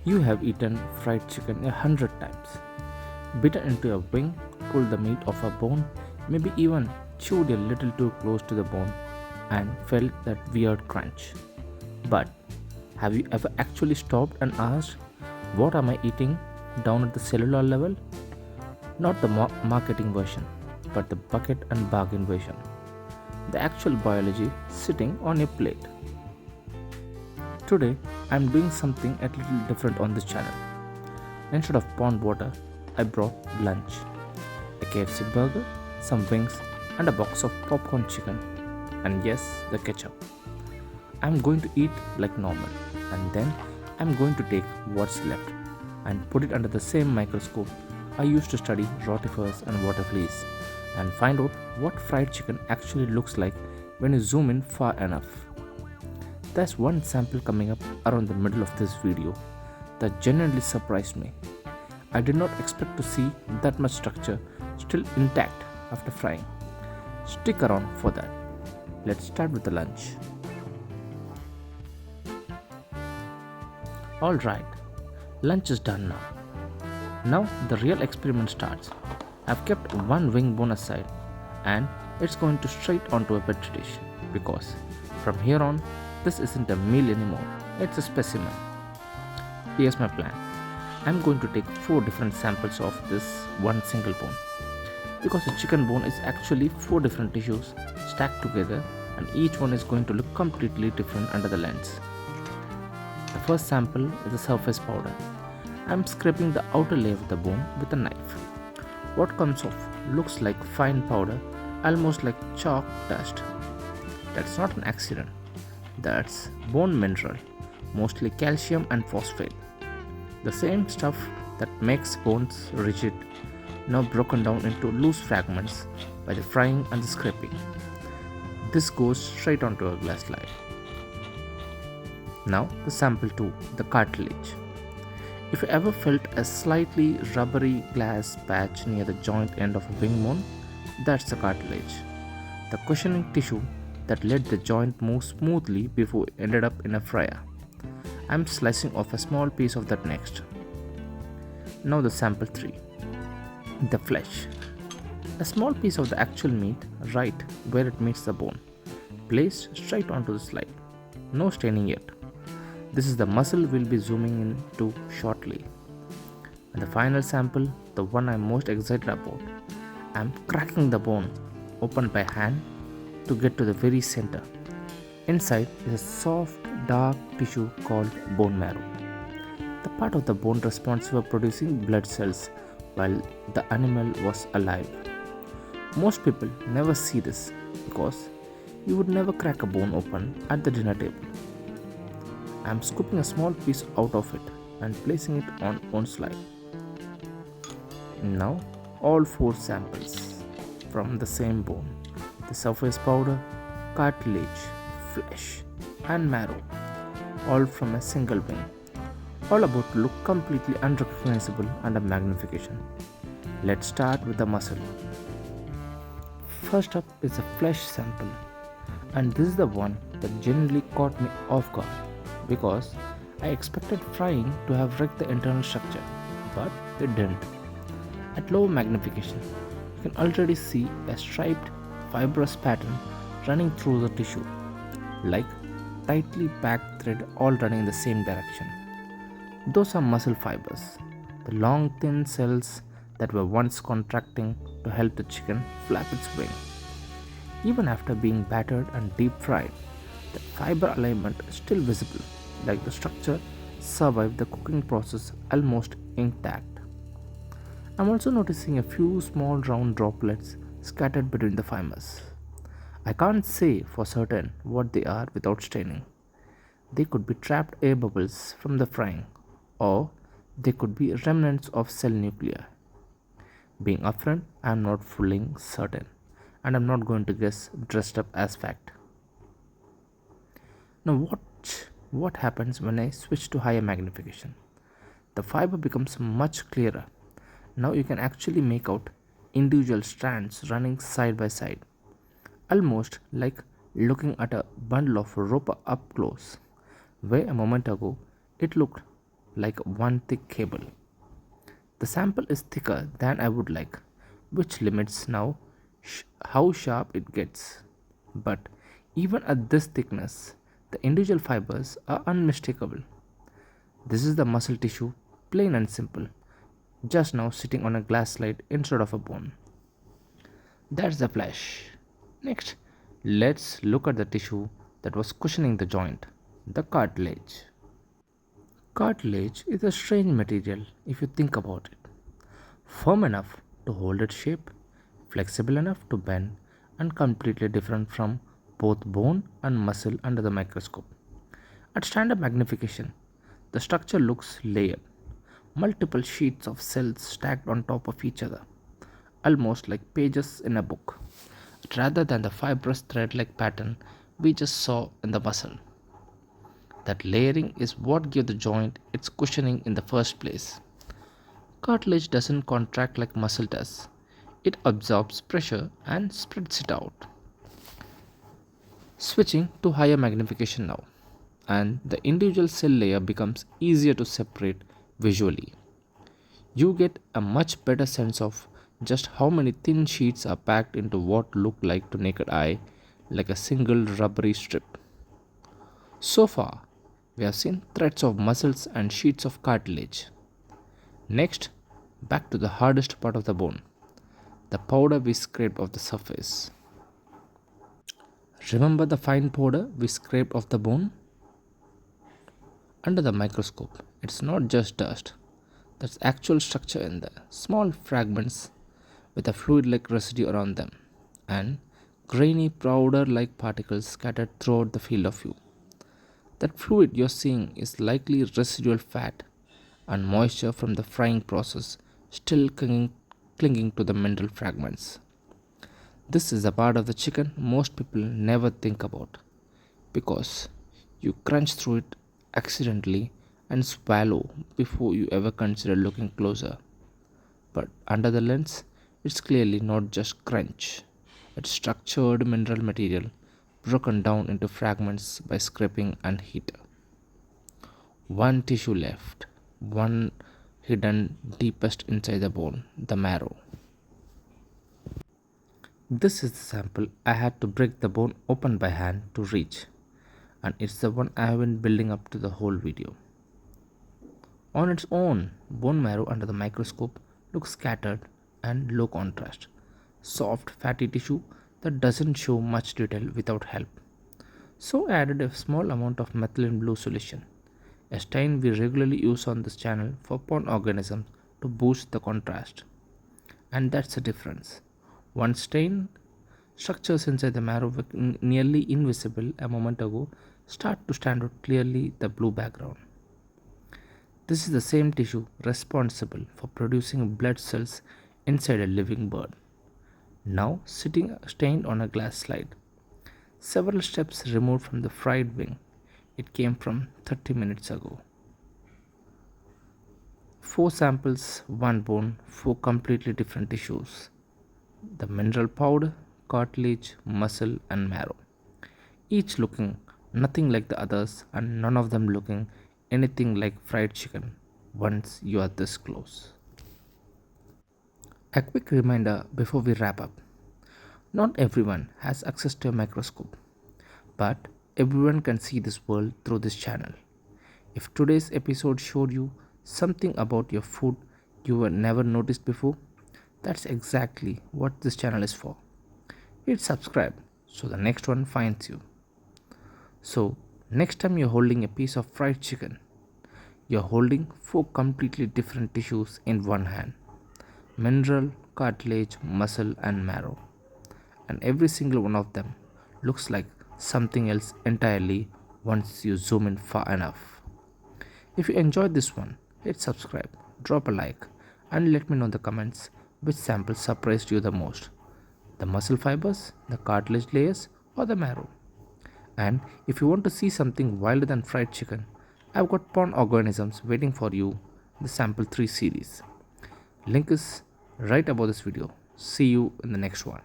You have eaten fried chicken 100 times, bitten into a wing, pulled the meat off a bone, maybe even chewed a little too close to the bone and felt that weird crunch. But have you ever actually stopped and asked, what am I eating down at the cellular level? Not the marketing version, but the bucket and bargain version. The actual biology sitting on a plate. Today, I'm doing something a little different on this channel. Instead of pond water, I brought lunch. A KFC burger, some wings, and a box of popcorn chicken. And yes, the ketchup. I'm going to eat like normal, and then I'm going to take what's left and put it under the same microscope I used to study rotifers and water fleas and find out what fried chicken actually looks like when you zoom in far enough. There's one sample coming up around the middle of this video that genuinely surprised me. I did not expect to see that much structure still intact after frying. Stick around for that. Let's start with the lunch. Alright, lunch is done now. Now the real experiment starts. I've kept one wing bone aside and it's going to straight onto a petri dish because from here on this isn't a meal anymore, it's a specimen. Here's my plan. I'm going to take 4 different samples of this one single bone because a chicken bone is actually 4 different tissues stacked together and each one is going to look completely different under the lens. The first sample is the surface powder. I'm scraping the outer layer of the bone with a knife. What comes off looks like fine powder, almost like chalk dust. That's not an accident. That's bone mineral, mostly calcium and phosphate. The same stuff that makes bones rigid, now broken down into loose fragments by the frying and the scraping. This goes straight onto a glass slide. Now the sample 2, the cartilage. If you ever felt a slightly rubbery glass patch near the joint end of a wing bone, that's the cartilage. The cushioning tissue that let the joint move smoothly before it ended up in a fryer. I'm slicing off a small piece of that next. Now the sample 3, the flesh. A small piece of the actual meat right where it meets the bone, placed straight onto the slide. No staining yet. This is the muscle we'll be zooming into shortly. And the final sample, the one I'm most excited about. I'm cracking the bone open by hand to get to the very center. Inside is a soft, dark tissue called bone marrow. The part of the bone responsible for producing blood cells while the animal was alive. Most people never see this because you would never crack a bone open at the dinner table. I'm scooping a small piece out of it and placing it on one slide. Now all 4 samples from the same bone, the surface powder, cartilage, flesh and marrow, all from a single wing, all about to look completely unrecognizable under magnification. Let's start with the muscle. First up is a flesh sample, and this is the one that genuinely caught me off guard because I expected frying to have wrecked the internal structure, but it didn't. At low magnification, you can already see a striped, fibrous pattern running through the tissue, like tightly packed thread all running in the same direction. Those are muscle fibers, the long thin cells that were once contracting to help the chicken flap its wing. Even after being battered and deep fried, the fiber alignment is still visible, like the structure survived the cooking process almost intact. I'm also noticing a few small round droplets scattered between the fibers. I can't say for certain what they are without staining. They could be trapped air bubbles from the frying, or they could be remnants of cell nuclei. Being upfront, I am not fully certain, and I'm not going to guess dressed up as fact. Now watch what happens when I switch to higher magnification. The fiber becomes much clearer. Now you can actually make out individual strands running side by side, almost like looking at a bundle of rope up close, where a moment ago it looked like one thick cable. The sample is thicker than I would like, which limits now how sharp it gets. But even at this thickness, the individual fibers are unmistakable. This is the muscle tissue, plain and simple, just now sitting on a glass slide instead of a bone. That's the flesh. Next, let's look at the tissue that was cushioning the joint, the cartilage. Cartilage is a strange material if you think about it. Firm enough to hold its shape, flexible enough to bend, and completely different from both bone and muscle under the microscope. At standard magnification, the structure looks layered, multiple sheets of cells stacked on top of each other, almost like pages in a book, rather than the fibrous thread like pattern we just saw in the muscle. That layering is what gives the joint its cushioning in the first place. Cartilage doesn't contract like muscle does. It absorbs pressure and spreads it out. Switching to higher magnification now, and the individual cell layer becomes easier to separate visually. You get a much better sense of just how many thin sheets are packed into what look like to naked eye like a single rubbery strip. So far, we have seen threads of muscles and sheets of cartilage. Next, back to the hardest part of the bone, the powder we scraped off the surface. Remember the fine powder we scraped off the bone? Under the microscope, it's not just dust, there's actual structure in there, small fragments with a fluid like residue around them, and grainy powder like particles scattered throughout the field of view. That fluid you're seeing is likely residual fat and moisture from the frying process still clinging to the mineral fragments. This is a part of the chicken most people never think about because you crunch through it accidentally and swallow before you ever consider looking closer. But under the lens, it's clearly not just crunch, it's structured mineral material broken down into fragments by scraping and heat. One tissue left, one hidden deepest inside the bone, the marrow. This is the sample I had to break the bone open by hand to reach, and it's the one I have been building up to the whole video. On its own, bone marrow under the microscope looks scattered and low contrast, soft fatty tissue that doesn't show much detail without help. So I added a small amount of methylene blue solution, a stain we regularly use on this channel for pond organisms to boost the contrast. And that's the difference. One stain structures inside the marrow were nearly invisible a moment ago start to stand out clearly the blue background. This is the same tissue responsible for producing blood cells inside a living bird, now sitting stained on a glass slide. Several steps removed from the fried wing it came from 30 minutes ago. 4 samples, 1 bone, 4 completely different tissues. The mineral powder, cartilage, muscle, and marrow. Each looking nothing like the others, and none of them looking anything like fried chicken once you are this close. A quick reminder before we wrap up. Not everyone has access to a microscope, but everyone can see this world through this channel. If today's episode showed you something about your food you were never noticed before, that's exactly what this channel is for. Hit subscribe so the next one finds you. So, next time you're holding a piece of fried chicken, you're holding 4 completely different tissues in one hand: mineral, cartilage, muscle, and marrow. And every single one of them looks like something else entirely once you zoom in far enough. If you enjoyed this one, hit subscribe, drop a like, and let me know in the comments which sample surprised you the most: the muscle fibers, the cartilage layers, or the marrow. And if you want to see something wilder than fried chicken, I've got pond organisms waiting for you, the sample 3 series. Link is right above this video. See you in the next one.